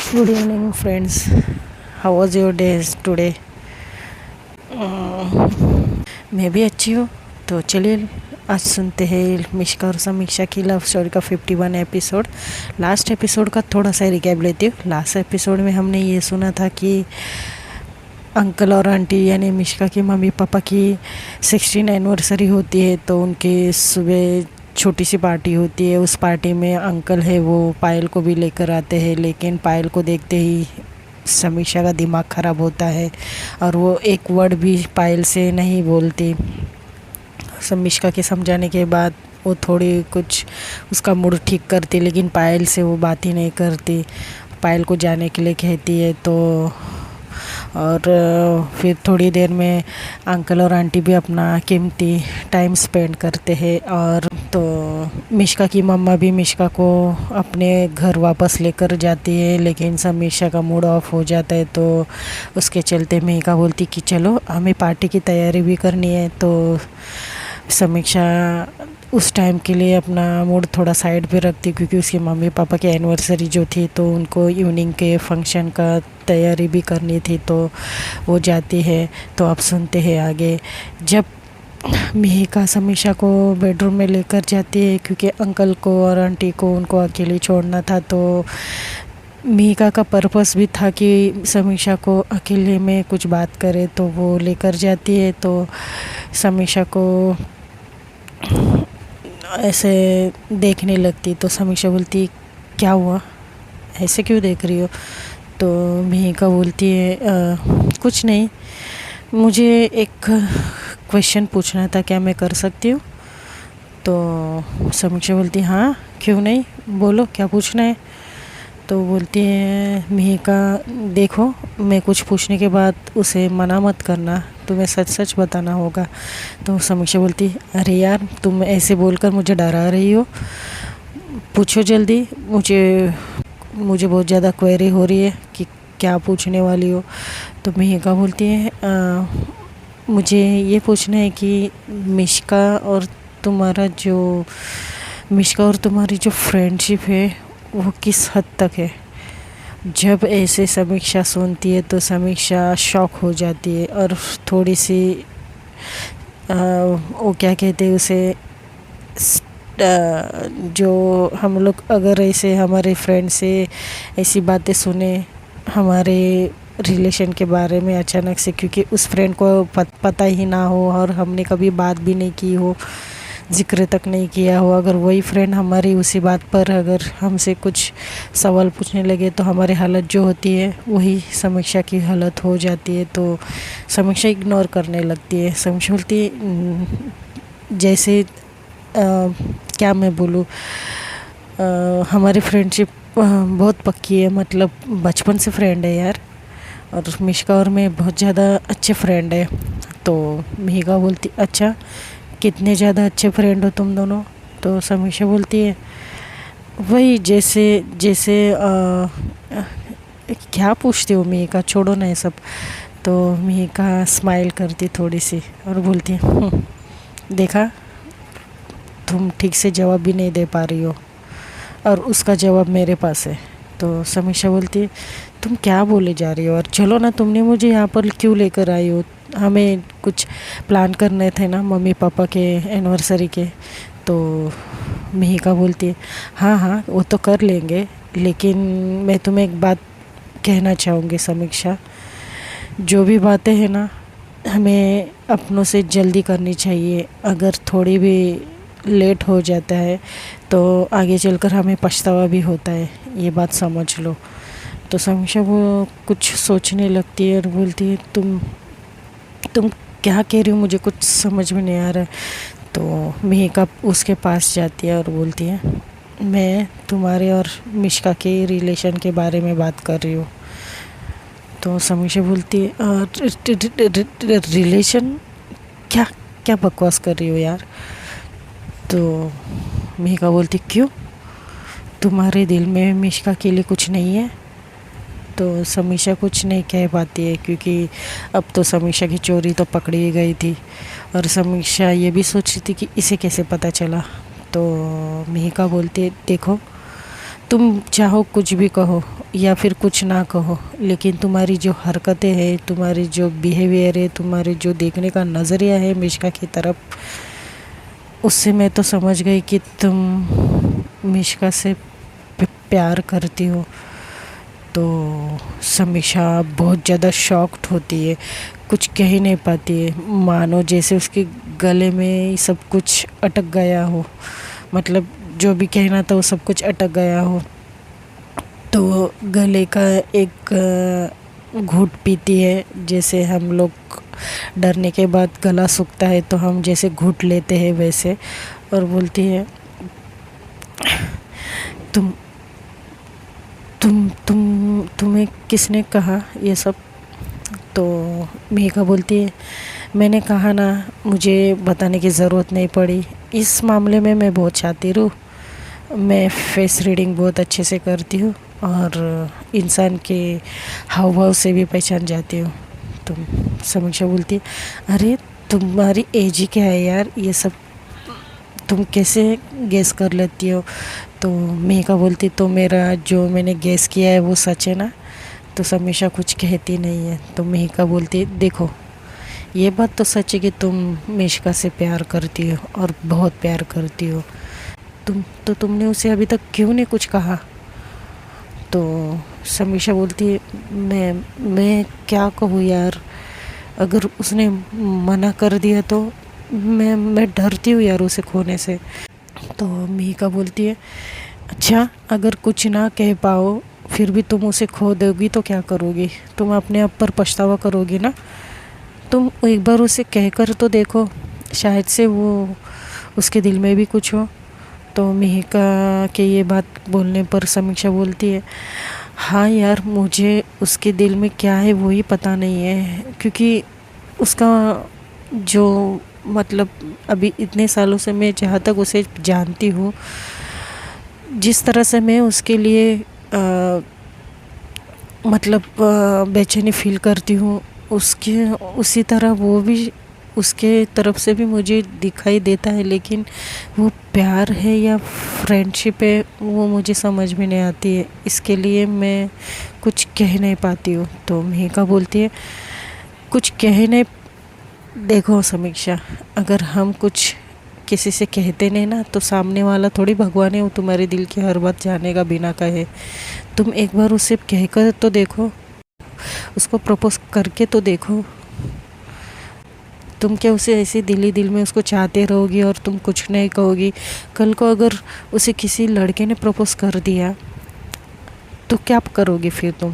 Good evening, friends. How was your days today? मैं भी अच्छी हूँ। तो चलिए आज सुनते हैं मिश्का और समीक्षा की लव स्टोरी का 51 एपिसोड। लास्ट एपिसोड का थोड़ा सा रिकैप लेती हूँ। लास्ट एपिसोड में हमने ये सुना था कि अंकल और आंटी यानी मिश्का की मम्मी पापा की 16 एनिवर्सरी होती है, तो उनकी सुबह छोटी सी पार्टी होती है। उस पार्टी में अंकल है वो पायल को भी लेकर आते हैं, लेकिन पायल को देखते ही समीक्षा का दिमाग ख़राब होता है और वो एक वर्ड भी पायल से नहीं बोलती। समीक्षा के समझाने के बाद वो थोड़ी कुछ उसका मूड ठीक करती, लेकिन पायल से वो बात ही नहीं करती। पायल को जाने के लिए कहती है तो और फिर थोड़ी देर में अंकल और आंटी भी अपना कीमती टाइम स्पेंड करते हैं। और तो मिश्का की मम्मा भी मिश्का को अपने घर वापस लेकर जाती है, लेकिन समीक्षा का मूड ऑफ हो जाता है। तो उसके चलते मिका बोलती कि चलो हमें पार्टी की तैयारी भी करनी है। तो समीक्षा उस टाइम के लिए अपना मूड थोड़ा साइड पे रखती, क्योंकि उसके मम्मी पापा की एनिवर्सरी जो थी तो उनको इवनिंग के फंक्शन का तैयारी भी करनी थी, तो वो जाती है। तो अब सुनते हैं आगे। जब मिहिका समीक्षा को बेडरूम में लेकर जाती है, क्योंकि अंकल को और आंटी को उनको अकेले छोड़ना था, तो मिहिका का पर्पस भी था कि समीक्षा को अकेले में कुछ बात करे, तो वो लेकर जाती है। तो समीक्षा को ऐसे देखने लगती, तो समीक्षा बोलती क्या हुआ, ऐसे क्यों देख रही हो? तो मिहिका बोलती है कुछ नहीं, मुझे एक क्वेश्चन पूछना था, क्या मैं कर सकती हूँ? तो समीक्षा बोलती हाँ क्यों नहीं, बोलो क्या पूछना है। तो बोलती है मिहिका देखो, मैं कुछ पूछने के बाद उसे मना मत करना, तुम्हें सच सच बताना होगा। तो समीक्षा बोलती अरे यार तुम ऐसे बोलकर मुझे डरा रही हो, पूछो जल्दी, मुझे बहुत ज़्यादा क्वेरी हो रही है कि क्या पूछने वाली हो। तो मिहिका बोलती है मुझे ये पूछना है कि मिश्का और तुम्हारी जो फ्रेंडशिप है वो किस हद तक है। जब ऐसे समीक्षा सुनती है तो समीक्षा शॉक हो जाती है और थोड़ी सी वो क्या कहते हैं उसे, जो हम लोग अगर ऐसे हमारे फ्रेंड से ऐसी बातें सुने हमारे रिलेशन के बारे में अचानक से, क्योंकि उस फ्रेंड को पता ही ना हो और हमने कभी बात भी नहीं की हो, जिक्र तक नहीं किया हो, अगर वही फ्रेंड हमारी उसी बात पर अगर हमसे कुछ सवाल पूछने लगे तो हमारी हालत जो होती है वही समीक्षा की हालत हो जाती है। तो समीक्षा इग्नोर करने लगती है। समीक्षा बोलती जैसे क्या मैं बोलूँ, हमारी फ्रेंडशिप बहुत पक्की है, मतलब बचपन से फ्रेंड है यार, और मिश्का और मैं बहुत ज़्यादा अच्छे फ्रेंड है। तो मिहिका बोलती अच्छा, कितने ज़्यादा अच्छे फ्रेंड हो तुम दोनों? तो समीक्षा बोलती है वही जैसे जैसे क्या पूछते हो मिहिका, छोड़ो ना ये सब। तो मिहिका स्माइल करती थोड़ी सी और बोलती है देखा, तुम ठीक से जवाब भी नहीं दे पा रही हो और उसका जवाब मेरे पास है। तो समीक्षा बोलती है तुम क्या बोले जा रही हो, और चलो ना, तुमने मुझे यहाँ पर क्यों लेकर आई हो? हमें कुछ प्लान करने थे ना मम्मी पापा के एनिवर्सरी के। तो मिहिका बोलती है हाँ हाँ वो तो कर लेंगे, लेकिन मैं तुम्हें एक बात कहना चाहूँगी समीक्षा, जो भी बातें हैं ना हमें अपनों से जल्दी करनी चाहिए। अगर थोड़ी भी लेट हो जाता है तो आगे चलकर हमें पछतावा भी होता है, ये बात समझ लो। तो समीक्षा वो कुछ सोचने लगती है और बोलती है तुम क्या कह रही हो, मुझे कुछ समझ में नहीं आ रहा है। तो मिहिका उसके पास जाती है और बोलती है मैं तुम्हारे और मिश्का के रिलेशन के बारे में बात कर रही हूँ। तो समीक्षा बोलती है रिलेशन, क्या क्या बकवास कर रही हो यार? तो मिहिका बोलती क्यों, तुम्हारे दिल में मिश्का के लिए कुछ नहीं है? तो समीक्षा कुछ नहीं कह पाती है, क्योंकि अब तो समीक्षा की चोरी तो पकड़ी ही गई थी और समीक्षा ये भी सोच रही थी कि इसे कैसे पता चला। तो मिहिका बोलती है देखो, तुम चाहो कुछ भी कहो या फिर कुछ ना कहो, लेकिन तुम्हारी जो हरकतें हैं, तुम्हारी जो बिहेवियर है, तुम्हारे जो देखने का नज़रिया है मिश्का की तरफ, उससे मैं तो समझ गई कि तुम मिश्का से प्यार करती हो। तो समीक्षा बहुत ज़्यादा शॉक्ड होती है, कुछ कह ही नहीं पाती है, मानो जैसे उसके गले में सब कुछ अटक गया हो। मतलब जो भी कहना था वो सब कुछ अटक गया हो। तो गले का एक घूंट पीती है, जैसे हम लोग डरने के बाद गला सूखता है तो हम जैसे घूंट लेते हैं वैसे, और बोलती है तुम तुम्हें किसने कहा ये सब। तो मेघा बोलती है मैंने कहा ना, मुझे बताने की ज़रूरत नहीं पड़ी, इस मामले में मैं बहुत शातिर हूँ। मैं फेस रीडिंग बहुत अच्छे से करती हूँ और इंसान के हाव भाव से भी पहचान जाती हूँ। तो समीक्षा बोलती है अरे तुम्हारी एज ही क्या है यार, ये सब तुम कैसे गेस कर लेती हो। तो मेघा बोलती तो मेरा जो मैंने गेस किया है वो सच है ना। तो समीक्षा कुछ कहती नहीं है। तो मेघा बोलती देखो ये बात तो सच है कि तुम मिश्का से प्यार करती हो और बहुत प्यार करती हो, तुमने उसे अभी तक क्यों नहीं कुछ कहा। तो समीक्षा बोलती है मैं क्या कहूँ यार, अगर उसने मना कर दिया तो मैं डरती हूँ यार उसे खोने से। तो मेघा बोलती है अच्छा अगर कुछ ना कह पाओ फिर भी तुम उसे खो दोगी तो क्या करोगी, तुम अपने आप पर पछतावा करोगी ना। तुम एक बार उसे कहकर तो देखो, शायद से वो उसके दिल में भी कुछ हो। तो मेहिका के ये बात बोलने पर समीक्षा बोलती है हाँ यार मुझे उसके दिल में क्या है वही पता नहीं है, क्योंकि उसका जो मतलब अभी इतने सालों से मैं जहाँ तक उसे जानती हूँ, जिस तरह से मैं उसके लिए मतलब बेचैनी फील करती हूँ, उसके उसी तरह वो भी उसके तरफ से भी मुझे दिखाई देता है। लेकिन वो प्यार है या फ्रेंडशिप है वो मुझे समझ में नहीं आती है, इसके लिए मैं कुछ कह नहीं पाती हूँ। तो मेघा बोलती है कुछ कह नहीं, देखो समीक्षा अगर हम कुछ किसी से कहते नहीं ना तो सामने वाला थोड़ी भगवान है वो तुम्हारे दिल की हर बात जानेगा बिना कहे। तुम एक बार उसे कहकर तो देखो, उसको प्रपोज करके तो देखो। तुम क्या उसे ऐसे दिल ही दिल में उसको चाहते रहोगी और तुम कुछ नहीं कहोगी। कल को अगर उसे किसी लड़के ने प्रपोज कर दिया तो क्या करोगी फिर तुम।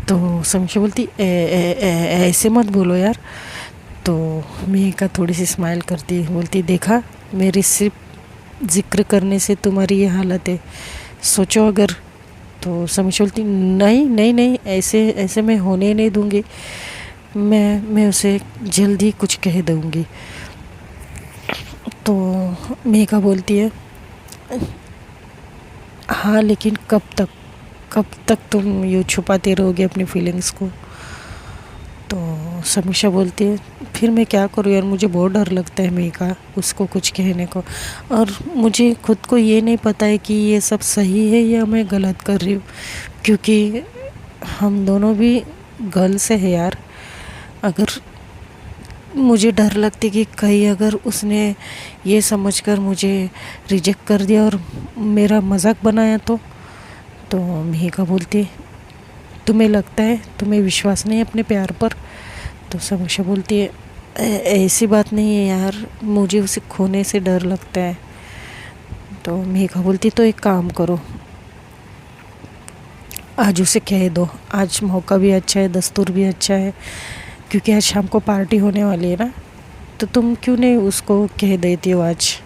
तो समीक्षा बोलती ऐसे मत बोलो यार। तो मेघा थोड़ी सी स्माइल करती बोलती देखा मेरी सिर्फ जिक्र करने से तुम्हारी ये हालत है, सोचो अगर। तो समीक्षा बोलती नहीं नहीं नहीं, ऐसे ऐसे मैं होने ही नहीं दूंगी, मैं उसे जल्दी कुछ कह दूंगी। तो मेघा बोलती है हाँ लेकिन कब तक तुम यूँ छुपाते रहोगे अपनी फीलिंग्स को। तो समीक्षा बोलती है फिर मैं क्या करूँ यार, मुझे बहुत डर लगता है मेघा उसको कुछ कहने को, और मुझे खुद को ये नहीं पता है कि ये सब सही है या मैं गलत कर रही हूँ, क्योंकि हम दोनों भी गर्ल्स है यार। अगर मुझे डर लगती कि कहीं अगर उसने ये समझकर मुझे रिजेक्ट कर दिया और मेरा मजाक बनाया तो मेघा बोलती तुम्हें लगता है, तुम्हें विश्वास नहीं है अपने प्यार पर। तो समीक्षा बोलती है ऐसी बात नहीं है यार, मुझे उसे खोने से डर लगता है। तो मेघा बोलती तो एक काम करो, आज उसे कह दो, आज मौका भी अच्छा है, दस्तूर भी अच्छा है, क्योंकि आज शाम को पार्टी होने वाली है ना। तो तुम क्यों नहीं उसको कह देती हो आज,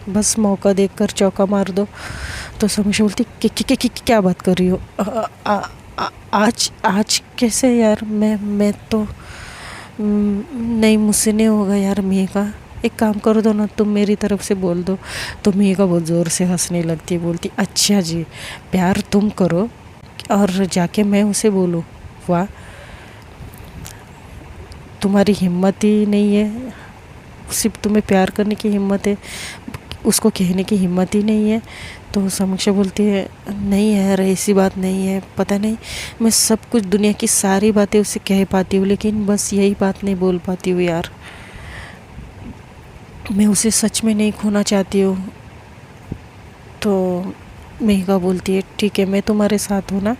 बस मौका देखकर चौका मार दो। तो समीक्षा बोलती क्या बात कर रही हो, आज कैसे यार, मैं तो नहीं, मुझसे नहीं होगा यार मेघा, एक काम करो दो ना, तुम मेरी तरफ से बोल दो। तो मेघा बहुत ज़ोर से हंसने लगती है, बोलती अच्छा जी प्यार तुम करो और जाके मैं उसे बोलूँ, वाह तुम्हारी हिम्मत ही नहीं है, सिर्फ तुम्हें प्यार करने की हिम्मत है। उसको कहने की हिम्मत ही नहीं है। तो समीक्षा बोलती है नहीं यार ऐसी बात नहीं है, पता नहीं मैं सब कुछ दुनिया की सारी बातें उससे कह पाती हूँ लेकिन बस यही बात नहीं बोल पाती हूँ यार, मैं उसे सच में नहीं खोना चाहती हूँ। तो मेघा बोलती है ठीक है मैं तुम्हारे साथ हूँ ना,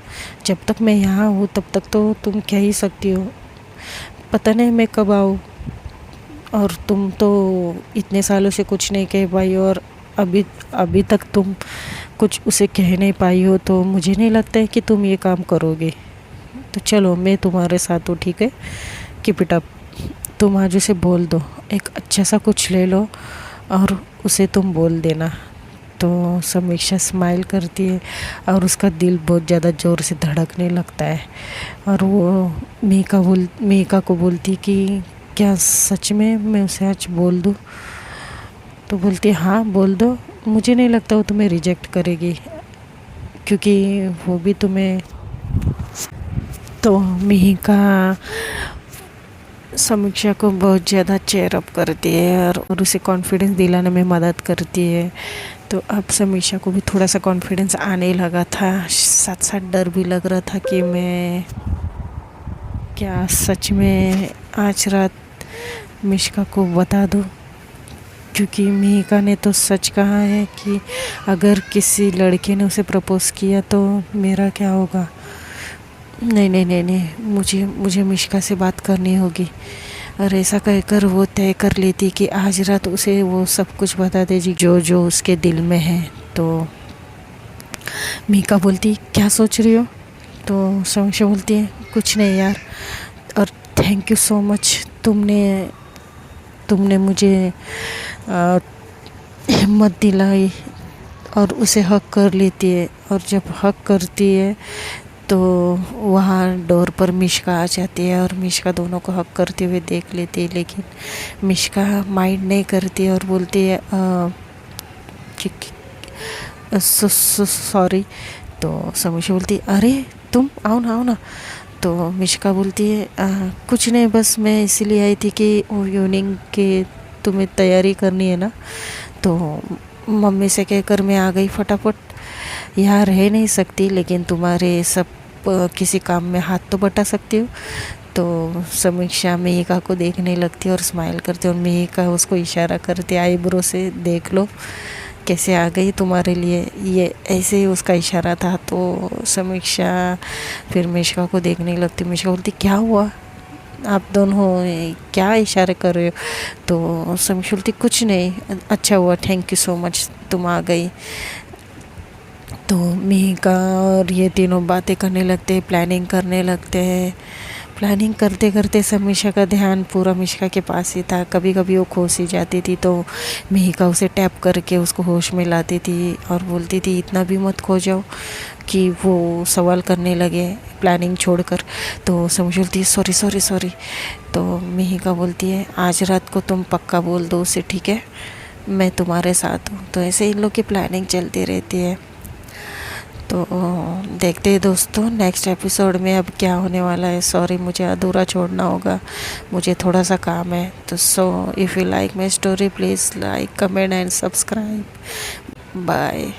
जब तक मैं यहाँ हूँ तब तक तो तुम कह ही सकती हो, पता नहीं मैं कब आऊँ। और तुम तो इतने सालों से कुछ नहीं कह पाई और अभी अभी तक तुम कुछ उसे कह नहीं पाई हो, तो मुझे नहीं लगता है कि तुम ये काम करोगे। तो चलो मैं तुम्हारे साथ हूँ, ठीक है, कीप इट अप। तुम आज उसे बोल दो, एक अच्छा सा कुछ ले लो और उसे तुम बोल देना। तो समीक्षा स्माइल करती है और उसका दिल बहुत ज़्यादा ज़ोर से धड़कने लगता है। और वो मेघा को बोलती कि क्या सच में मैं उसे आज बोल दूँ। तो बोलती है हाँ बोल दो, मुझे नहीं लगता वो तुम्हें रिजेक्ट करेगी क्योंकि वो भी तुम्हें। तो मेघा समीक्षा को बहुत ज़्यादा चेयर अप करती है और उसे कॉन्फिडेंस दिलाने में मदद करती है। तो अब समीक्षा को भी थोड़ा सा कॉन्फिडेंस आने लगा था, साथ साथ डर भी लग रहा था कि मैं क्या सच में आज रात मिष्का को बता दूँ, क्योंकि मेघा ने तो सच कहा है कि अगर किसी लड़के ने उसे प्रपोज़ किया तो मेरा क्या होगा। नहीं नहीं नहीं नहीं, मुझे मिष्का से बात करनी होगी। और ऐसा कहकर वो तय कर लेती कि आज रात उसे वो सब कुछ बता देगी जो जो उसके दिल में है। तो मीका बोलती क्या सोच रही हो। तो समीक्षा बोलती है कुछ नहीं यार, और थैंक यू सो मच, तुमने मुझे हिम्मत दिलाई। और उसे हक कर लेती है और जब हक करती है तो वहाँ डोर पर मिष्का आ जाती है और मिष्का दोनों को हक करते हुए देख लेती है, लेकिन मिष्का माइंड नहीं करती और बोलती है सॉरी। तो समीक्षा बोलती अरे तुम आओ ना। तो मिष्का बोलती है कुछ नहीं, बस मैं इसीलिए आई थी कि वो इवनिंग के तुम्हें तैयारी करनी है ना, तो मम्मी से कहकर मैं आ गई फटाफट। यहाँ रह नहीं सकती लेकिन तुम्हारे सब किसी काम में हाथ तो बटा सकती हूँ। तो समीक्षा मेघा को देखने लगती है और स्माइल करती है और मेघा उसको इशारा करती है आईब्रो से, देख लो कैसे आ गई तुम्हारे लिए, ये ऐसे ही उसका इशारा था। तो समीक्षा फिर मिष्का को देखने लगती, मिष्का बोलती क्या हुआ आप दोनों क्या इशारे कर रहे हो। तो समीक्षा बोलती कुछ नहीं, अच्छा हुआ, थैंक यू सो मच तुम आ गई। तो मेघा और ये तीनों बातें करने लगते हैं, प्लानिंग करने लगते हैं। प्लानिंग करते करते समीक्षा का ध्यान पूरा मिष्का के पास ही था। कभी कभी वो खो सी जाती थी तो मेघा उसे टैप करके उसको होश में लाती थी और बोलती थी इतना भी मत खो जाओ कि वो सवाल करने लगे प्लानिंग छोड़कर। तो समीक्षा बोलती है सॉरी। तो मेघा बोलती है आज रात को तुम पक्का बोल दो उसे, ठीक है, मैं तुम्हारे साथ हूँ। तो ऐसे इन लोग की प्लानिंग चलती रहती है। तो देखते हैं दोस्तों नेक्स्ट एपिसोड में अब क्या होने वाला है। सॉरी मुझे अधूरा छोड़ना होगा, मुझे थोड़ा सा काम है। तो if you like my story please like comment and subscribe. Bye.